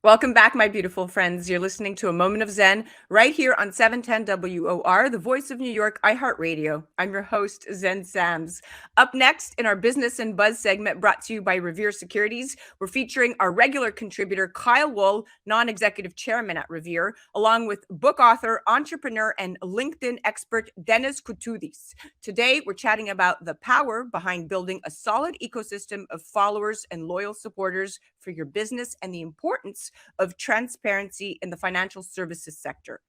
Welcome back, my beautiful friends. You're listening to A Moment of Zen right here on 710 WOR, the voice of New York, iHeartRadio. I'm your host, Zen Sams. Up next in our Business and Buzz segment brought to you by Revere Securities, we're featuring our regular contributor, Kyle Wool, non-executive chairman at Revere, along with book author, entrepreneur, and LinkedIn expert, Dennis Koutoudis. Today, we're chatting about the power behind building a solid ecosystem of followers and loyal supporters for your business and the importance of transparency in the financial services sector.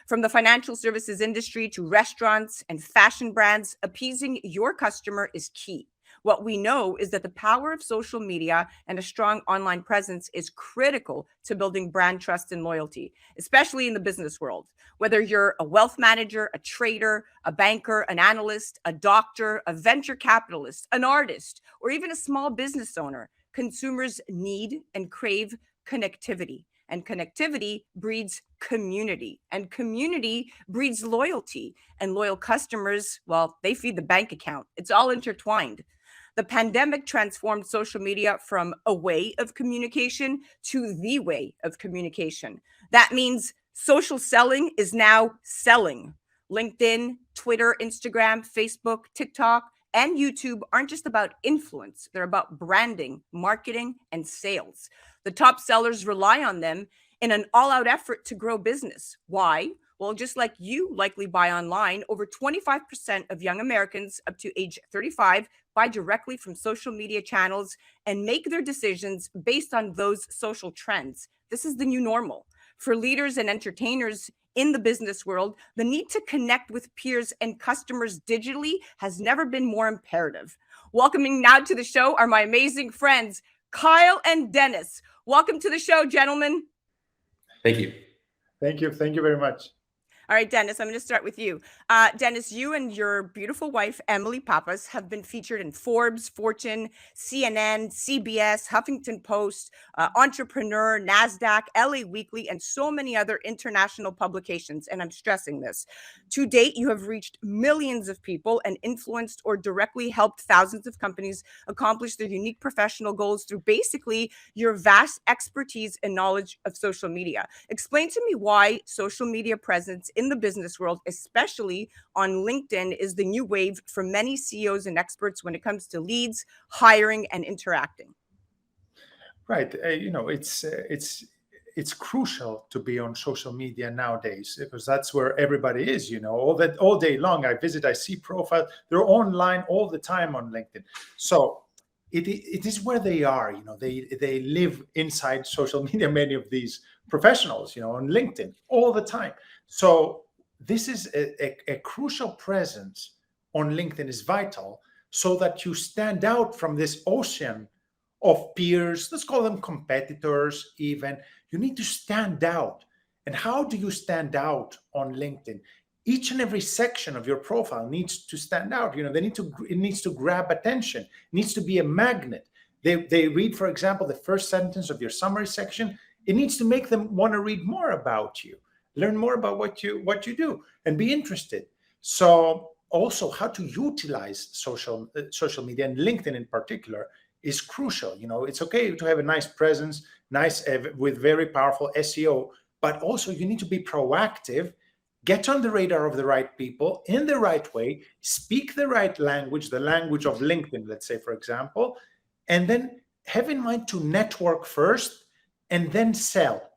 From the financial services industry to restaurants and fashion brands, appeasing your customer is key. What we know is that the power of social media and a strong online presence is critical to building brand trust and loyalty, especially in the business world. Whether you're a wealth manager, a trader, a banker, an analyst, a doctor, a venture capitalist, an artist, or even a small business owner, consumers need and crave connectivity. And connectivity breeds community. And community breeds loyalty. And loyal customers, well, they feed the bank account. It's all intertwined. The pandemic transformed social media from a way of communication to the way of communication. That means social selling is now selling. LinkedIn, Twitter, Instagram, Facebook, TikTok, and YouTube aren't just about influence, they're about branding, marketing, and sales. The top sellers rely on them in an all out effort to grow business. Why? Well, just like you likely buy online, over 25% of young Americans up to age 35 buy directly from social media channels and make their decisions based on those social trends. This is the new normal. For leaders and entertainers in the business world, the need to connect with peers and customers digitally has never been more imperative. Welcoming now to the show are my amazing friends, Kyle and Dennis. Welcome to the show, gentlemen. Thank you. Thank you. Thank you very much. All right, Dennis, I'm going to start with you. Dennis, you and your beautiful wife, Emily Pappas, have been featured in Forbes, Fortune, CNN, CBS, Huffington Post, Entrepreneur, NASDAQ, LA Weekly, and so many other international publications. And I'm stressing this. To date, you have reached millions of people and influenced or directly helped thousands of companies accomplish their unique professional goals through basically your vast expertise and knowledge of social media. Explain to me why social media presence in the business world, especially on LinkedIn, is the new wave for many CEOs and experts when it comes to leads, hiring, and interacting. Right. It's crucial to be on social media nowadays because that's where everybody is. All day long. I see profile. They're online all the time on LinkedIn. So it is where they are. They live inside social media. Many of these professionals, on LinkedIn all the time. So this is a crucial presence on LinkedIn is vital so that you stand out from this ocean of peers. Let's call them competitors even. You need to stand out. And how do you stand out on LinkedIn? Each and every section of your profile needs to stand out. It needs to grab attention. It needs to be a magnet. They read, for example, the first sentence of your summary section. It needs to make them want to read more about you, learn more about what you do, and be interested. So also how to utilize social media, and LinkedIn in particular, is crucial. It's okay to have a nice presence, with very powerful SEO, but also you need to be proactive, get on the radar of the right people in the right way, speak the right language, the language of LinkedIn, let's say, for example, and then have in mind to network first and then sell.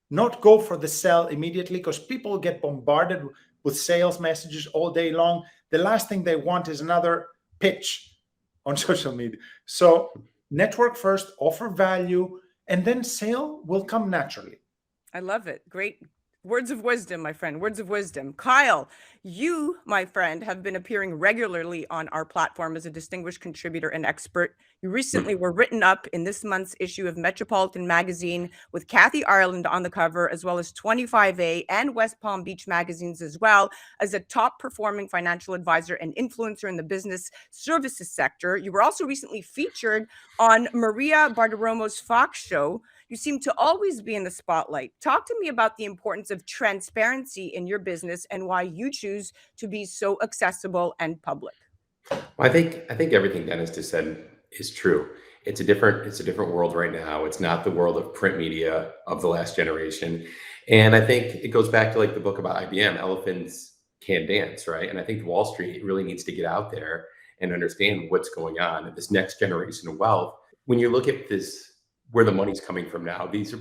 Not go for the sell immediately, because people get bombarded with sales messages all day long. The last thing they want is another pitch on social media. So network first, offer value, and then sale will come naturally. I love it. Great words of wisdom, my friend. Words of wisdom. Kyle, you, my friend, have been appearing regularly on our platform as a distinguished contributor and expert. You recently were written up in this month's issue of Metropolitan Magazine with Kathy Ireland on the cover, as well as 25A and West Palm Beach magazines, as well as a top performing financial advisor and influencer in the business services sector. You were also recently featured on Maria Bartiromo's Fox show. You seem to always be in the spotlight. Talk to me about the importance of transparency in your business and why you choose to be so accessible and public. Well, I think everything Dennis just said is true. it's a different world right now. It's not the world of print media of the last generation. And I think it goes back to like the book about IBM, Elephants Can Dance, right? And I think Wall Street really needs to get out there and understand what's going on. This next generation of wealth, when you look at this, where the money's coming from now, these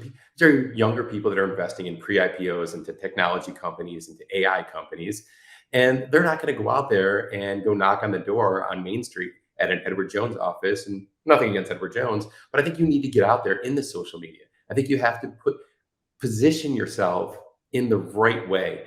are younger people that are investing in pre-IPOs into technology companies, into AI companies, and they're not going to go out there and go knock on the door on Main Street at an Edward Jones office. And nothing against Edward Jones, but I think you need to get out there in the social media. I think you have to position yourself in the right way,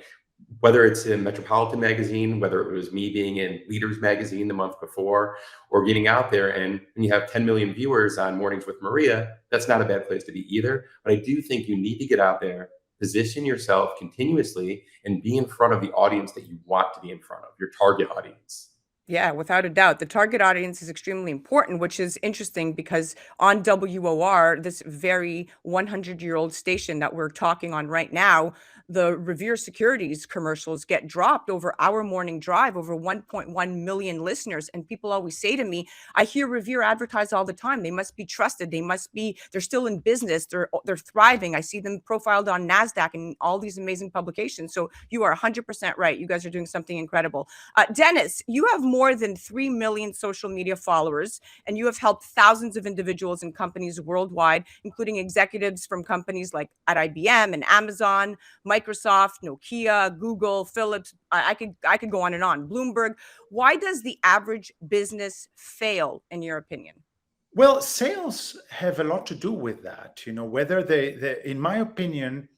whether it's in Metropolitan Magazine, whether it was me being in Leaders Magazine the month before, or getting out there. And when you have 10 million viewers on Mornings with Maria, that's not a bad place to be either. But I do think you need to get out there, position yourself continuously, and be in front of the audience that you want to be in front of, your target audience. Yeah, without a doubt. The target audience is extremely important, which is interesting because on WOR, this very 100-year-old station that we're talking on right now, the Revere Securities commercials get dropped over our morning drive, over 1.1 million listeners. And people always say to me, I hear Revere advertise all the time. They must be trusted. They're still in business. They're thriving. I see them profiled on NASDAQ and all these amazing publications. So you are 100% right. You guys are doing something incredible. Dennis, you have more than 3 million social media followers, and you have helped thousands of individuals and companies worldwide, including executives from companies like at IBM and Amazon, Microsoft, Nokia, Google, Philips. I could go on and on. Bloomberg. Why does the average business fail, in your opinion? Well, sales have a lot to do with that. Whether they in my opinion,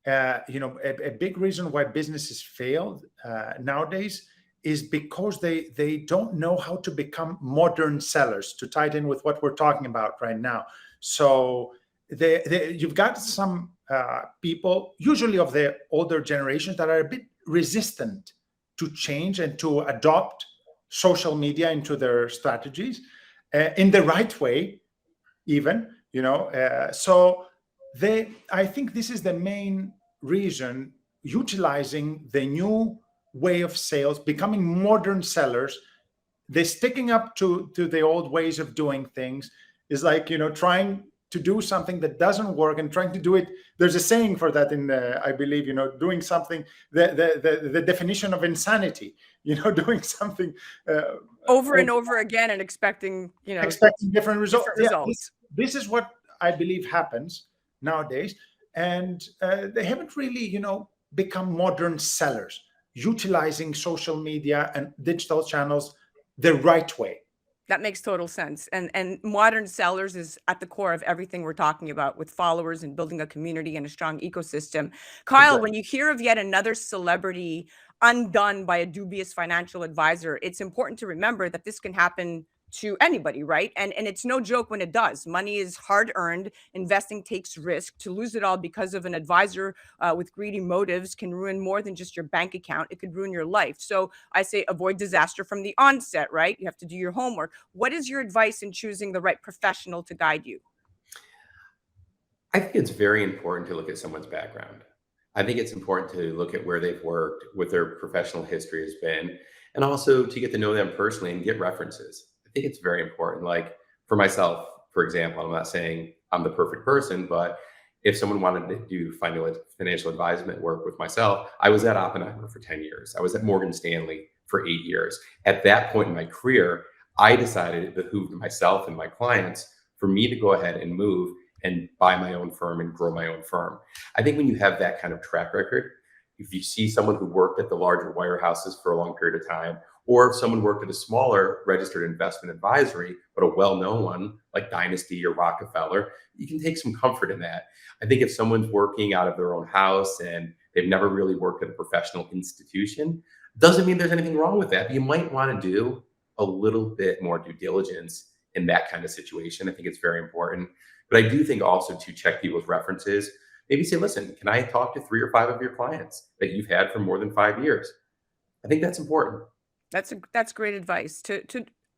a big reason why businesses fail nowadays is because they don't know how to become modern sellers, to tie it in with what we're talking about right now. So you've got some people, usually of the older generations, that are a bit resistant to change and to adopt social media into their strategies in the right way, even. So I think this is the main reason, utilizing the new way of sales, becoming modern sellers. They're sticking up to the old ways of doing things. Is like, trying to do something that doesn't work and trying to do it. There's a saying for that in I believe, doing something, the definition of insanity, doing something over and over again and expecting different results. This is what I believe happens nowadays. And they haven't really, become modern sellers, utilizing social media and digital channels the right way. That makes total sense. And modern sellers is at the core of everything we're talking about, with followers and building a community and a strong ecosystem. Kyle, when you hear of yet another celebrity undone by a dubious financial advisor, it's important to remember that this can happen to anybody, right? And it's no joke when it does. Money is hard earned. Investing takes risk. To lose it all because of an advisor with greedy motives can ruin more than just your bank account. It could ruin your life. So I say avoid disaster from the onset, right? You have to do your homework. What is your advice in choosing the right professional to guide you? I think it's very important to look at someone's background. I think it's important to look at where they've worked, what their professional history has been, and also to get to know them personally and get references. I think it's very important. Like for myself, for example, I'm not saying I'm the perfect person, but if someone wanted to do financial advisement work with myself, I was at Oppenheimer for 10 years. I was at Morgan Stanley for 8 years. At that point in my career, I decided it behooved myself and my clients for me to go ahead and move and buy my own firm and grow my own firm. I think when you have that kind of track record, if you see someone who worked at the larger wirehouses for a long period of time, or if someone worked at a smaller registered investment advisory, but a well-known one like Dynasty or Rockefeller, you can take some comfort in that. I think if someone's working out of their own house and they've never really worked at a professional institution, doesn't mean there's anything wrong with that. But you might want to do a little bit more due diligence in that kind of situation. I think it's very important. But I do think also to check people's references. Maybe say, listen, can I talk to 3 or 5 of your clients that you've had for more than 5 years? I think that's important. That's great advice. To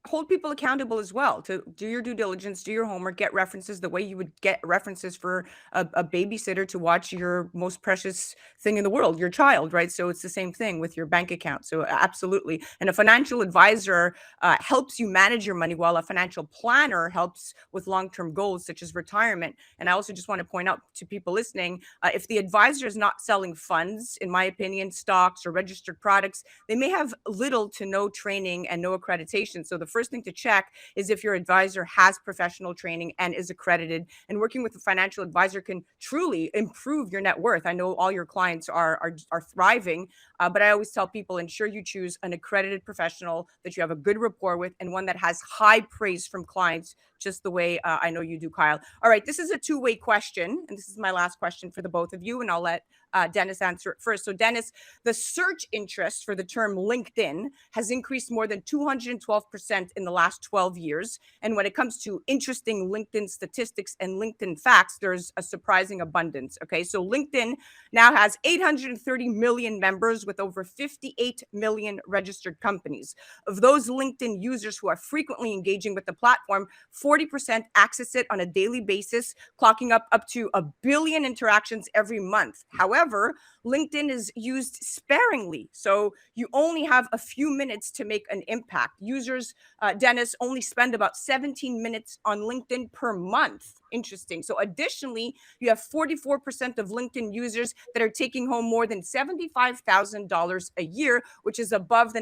hold people accountable as well to do your due diligence, do your homework, get references the way you would get references for a babysitter to watch your most precious thing in the world, your child, right? So it's the same thing with your bank account. So absolutely. And a financial advisor helps you manage your money, while a financial planner helps with long-term goals such as retirement. And I also just want to point out to people listening, if the advisor is not selling funds, in my opinion, stocks or registered products, they may have little to no training and no accreditation. So the first thing to check is if your advisor has professional training and is accredited. And working with a financial advisor can truly improve your net worth. I know all your clients are thriving, but I always tell people, ensure you choose an accredited professional that you have a good rapport with, and one that has high praise from clients, just the way I know you do, Kyle. All right, this is a two-way question, and this is my last question for the both of you, and I'll let Dennis answer it first. So Dennis, the search interest for the term LinkedIn has increased more than 212% in the last 12 years. And when it comes to interesting LinkedIn statistics and LinkedIn facts, there's a surprising abundance. Okay, so LinkedIn now has 830 million members with over 58 million registered companies. Of those LinkedIn users who are frequently engaging with the platform, 40% access it on a daily basis, clocking up to 1 billion interactions every month. However, LinkedIn is used sparingly, so you only have a few minutes to make an impact. Users, Dennis, only spend about 17 minutes on LinkedIn per month. Interesting. So additionally, you have 44% of LinkedIn users that are taking home more than $75,000 a year, which is above the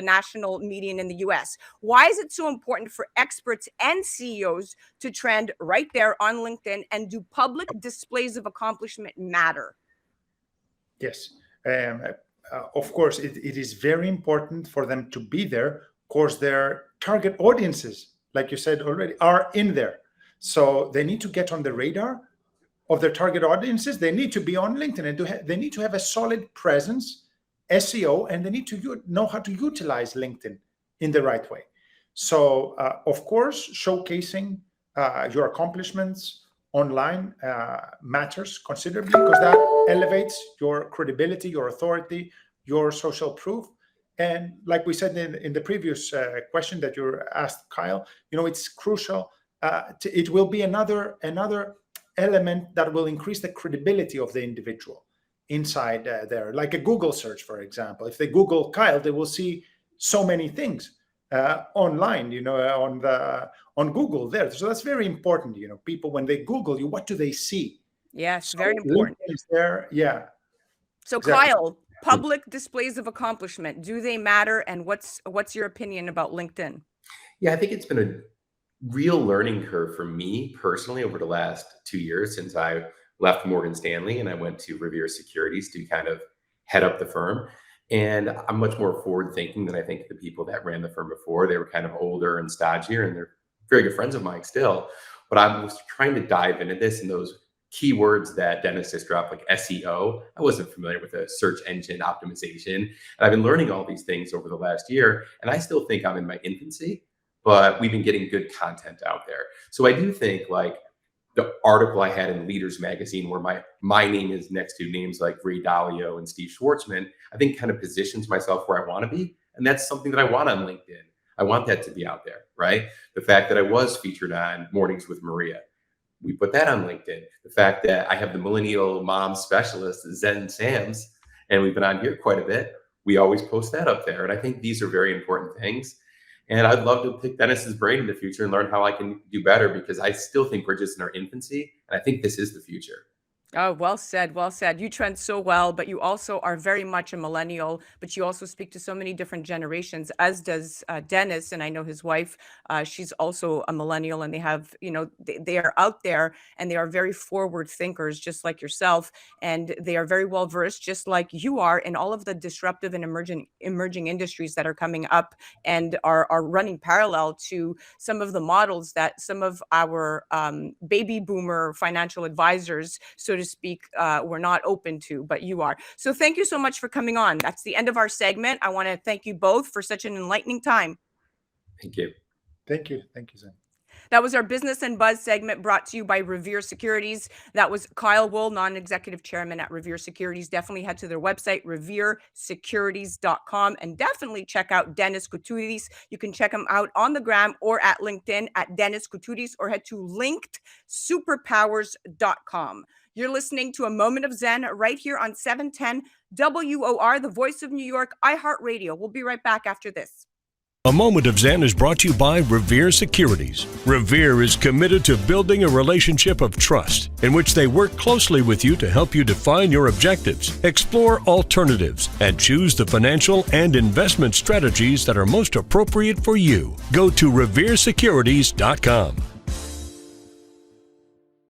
national median in the US. Why is it so important for experts and CEOs to trend right there on LinkedIn, and do public displays of accomplishment matter? Yes. Of course, it is very important for them to be there. Of course, their target audiences, like you said already, are in there. So they need to get on the radar of their target audiences. They need to be on LinkedIn, and they need to have a solid presence, SEO, and they need to know how to utilize LinkedIn in the right way. So, of course, showcasing your accomplishments online matters considerably, because that elevates your credibility, your authority, your social proof. And like we said in the previous question that you asked, Kyle, it's crucial. It will be another element that will increase the credibility of the individual inside there. Like a Google search, for example. If they Google Kyle, they will see so many things online, on Google there. So that's very important. People, when they Google you, what do they see? Yes, So very important. LinkedIn is there. Yeah. So Exactly. Kyle, public displays of accomplishment, do they matter? And what's your opinion about LinkedIn? Yeah, I think it's been a real learning curve for me personally over the last 2 years since I left Morgan Stanley and I went to Revere Securities to kind of head up the firm. And I'm much more forward thinking than I think the people that ran the firm before. They were kind of older and stodgier, and they're very good friends of mine still. But I was trying to dive into this, and those keywords that Dennis just dropped, like SEO, I wasn't familiar with a search engine optimization. And I've been learning all these things over the last year, and I still think I'm in my infancy, but we've been getting good content out there. So I do think, like, the article I had in Leaders Magazine, where my name is next to names like Ray Dalio and Steve Schwartzman, I think kind of positions myself where I want to be. And that's something that I want on LinkedIn. I want that to be out there, right? The fact that I was featured on Mornings with Maria, we put that on LinkedIn. The fact that I have the millennial mom specialist, Zen Sams, and we've been on here quite a bit, we always post that up there. And I think these are very important things. And I'd love to pick Dennis's brain in the future and learn how I can do better, because I still think we're just in our infancy. And I think this is the future. Oh, well said. Well said. You trend so well, but you also are very much a millennial, but you also speak to so many different generations, as does Dennis. And I know his wife, she's also a millennial, and they have, they are out there and they are very forward thinkers, just like yourself. And they are very well versed, just like you are, in all of the disruptive and emerging industries that are coming up and are running parallel to some of the models that some of our baby boomer financial advisors, so to speak, we're not open to, but you are. So thank you so much for coming on. That's the end of our segment. I want to thank you both for such an enlightening time. Thank you. Thank you. Thank you, Zen. That was our Business and Buzz segment brought to you by Revere Securities. That was Kyle Wool, non-executive chairman at Revere Securities. Definitely head to their website, reveresecurities.com, and definitely check out Dennis Koutoudis. You can check him out on the gram or at LinkedIn at Dennis Koutoudis, or head to linkedsuperpowers.com. You're listening to A Moment of Zen right here on 710 WOR, the voice of New York, iHeartRadio. We'll be right back after this. A Moment of Zen is brought to you by Revere Securities. Revere is committed to building a relationship of trust in which they work closely with you to help you define your objectives, explore alternatives, and choose the financial and investment strategies that are most appropriate for you. Go to reveresecurities.com.